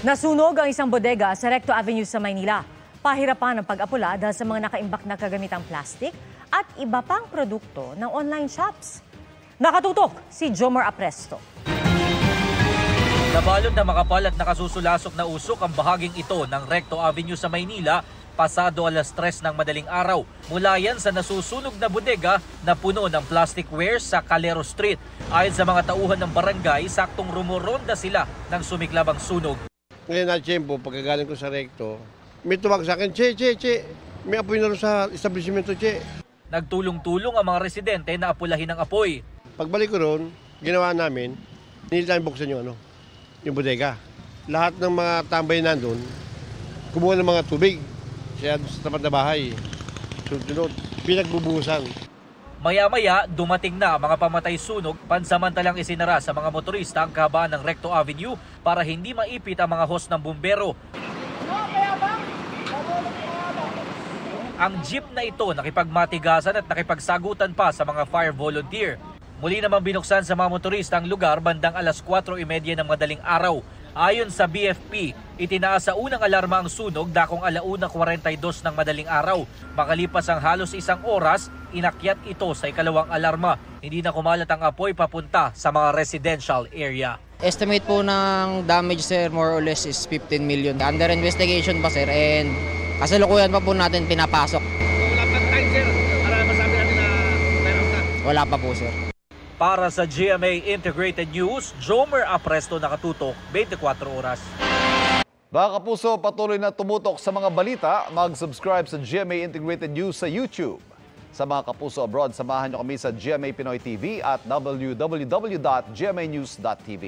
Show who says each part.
Speaker 1: Nasunog ang isang bodega sa Recto Avenue sa Maynila. Pahirapan ang pag-apula dahil sa mga nakaimbak na kagamitang plastic at iba pang produkto ng online shops. Nakatutok si Jomar Apresto.
Speaker 2: Nabalot na makapal at nakasusulasok na usok ang bahaging ito ng Recto Avenue sa Maynila pasado alas 3 ng madaling araw. Mula yan sa nasusunog na bodega na puno ng plastic wares sa Calero Street. Ayon sa mga tauhan ng barangay, saktong rumoronda sila ng sumiklab ang sunog.
Speaker 3: Ngayon na tiyempo, pagkagaling ko sa Recto, may tumawag sa akin, Che, may apoy na rin sa establishmento, Che.
Speaker 2: Nagtulong-tulong ang mga residente na apulahin ang apoy.
Speaker 3: Pagbalik ko roon, ginawa namin, hindi namin buksan yung bodega. Lahat ng mga tambay nandun, kumuha ng mga tubig. Siya sa tapat na bahay. Sunod, pinagbubuhusan.
Speaker 2: Maya-maya, dumating na ang mga pamatay sunog, pansamantalang isinara sa mga motorista ang kahabaan ng Recto Avenue para hindi maipit ang mga hose ng bumbero. Ang jeep na ito nakipagmatigasan at nakipagsagutan pa sa mga fire volunteer. Muli namang binuksan sa mga motorista ang lugar bandang alas 4:30 ng madaling araw. Ayon sa BFP, itinaas sa unang alarma ang sunog dakong 1:42 ng madaling araw. Makalipas ang halos isang oras, inakyat ito sa ikalawang alarma. Hindi na kumalat ang apoy papunta sa mga residential area.
Speaker 4: Estimate po ng damage, sir, more or less is 15 million. Under investigation pa, sir, and kasalukuyan pa po natin pinapasok.
Speaker 2: Wala pa time, sir, para masabi natin na meron na.
Speaker 4: Wala pa po, sir.
Speaker 2: Para sa GMA Integrated News, Jomer Apresto, nakatutok 24 oras.
Speaker 5: Mga kapuso, patuloy na tumutok sa mga balita. Mag-subscribe sa GMA Integrated News sa YouTube. Sa mga kapuso abroad, samahan niyo kami sa GMA Pinoy TV at www.gmanews.tv.